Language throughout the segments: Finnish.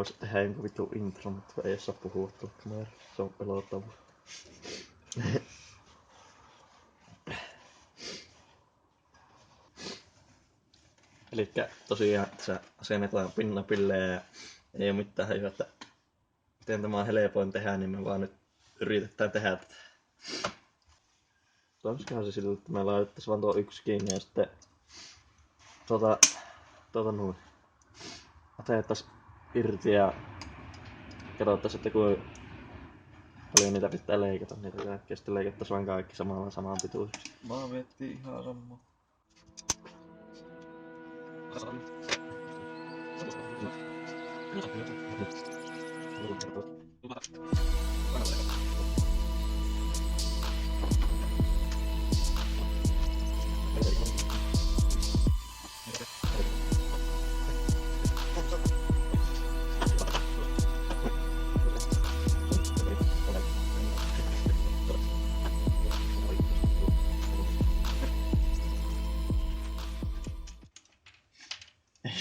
vois tehdä jonkun vittu intro, mutta ei saa puhua tuolla. Se on pelottavaa. Elikkä tosiaan tässä asennetaan pinnapillejä ja ei oo mitään hajua, että miten tämä on helpoin tehdä, niin me vaan nyt yritetään tehdä tätä. Olisikohan se sillä, että me laitettaisiin vaan tuo yksi kiinni ja sitten noin. Otettaisiin irti ja katsottaisiin, että kuinka paljon niitä pitää leikata. Niitä kaikkea sitten leikattaisiin vaan kaikki samaan pituisiksi. Mä miettii ihan samaa.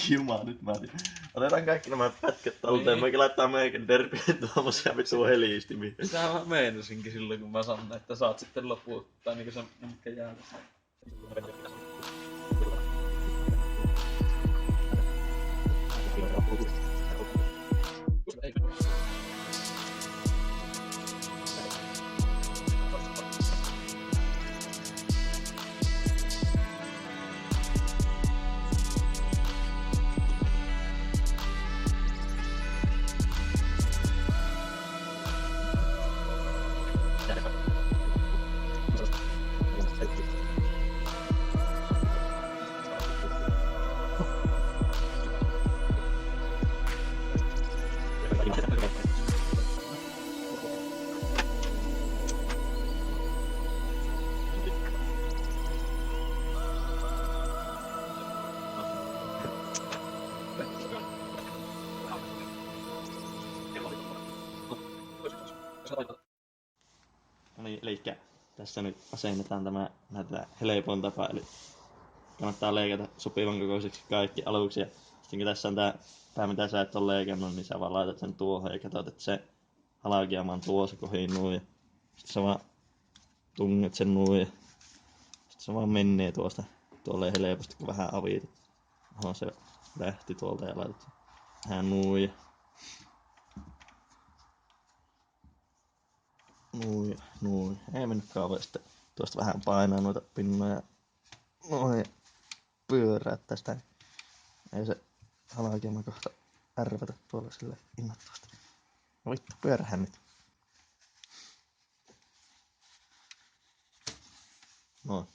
Jumala, nyt mä otetaan kaikki nämä pätkät talteen. Mäkin laittaa meidän derpien tuommoisia vittu heliistimiä. Sitä mä meinasinkin silloin, kun mä sanoin, että saat sitten loputtaa niinku se, mitkä jää tässä. No niin, elikkä tässä nyt asennetaan tämä näitä helpoin tapa, eli kannattaa leikata sopivan kokoiseksi kaikki aluksi. Ja sitten kun tässä on tää mitä sä et ole leikannut, niin sä vaan laitat sen tuohon ja katsot, että se halaukiama on tuossa kohin nuin. Sitten sä vaan tunget sen nuin ja sitten se vaan menee tuosta tuolleen helposti, kun vähän avitat. Johon se lähti tuolta ja laitat vähän nuin. Noin. Ei mennyt kauan sitten tuosta vähän painaa noita pinnoja. Noin. Pyöräyttää sitä. Ei se halaukiama kohta ärvätä tuolla sille innoittavasti. No vittu, pyörähän nyt. Noin.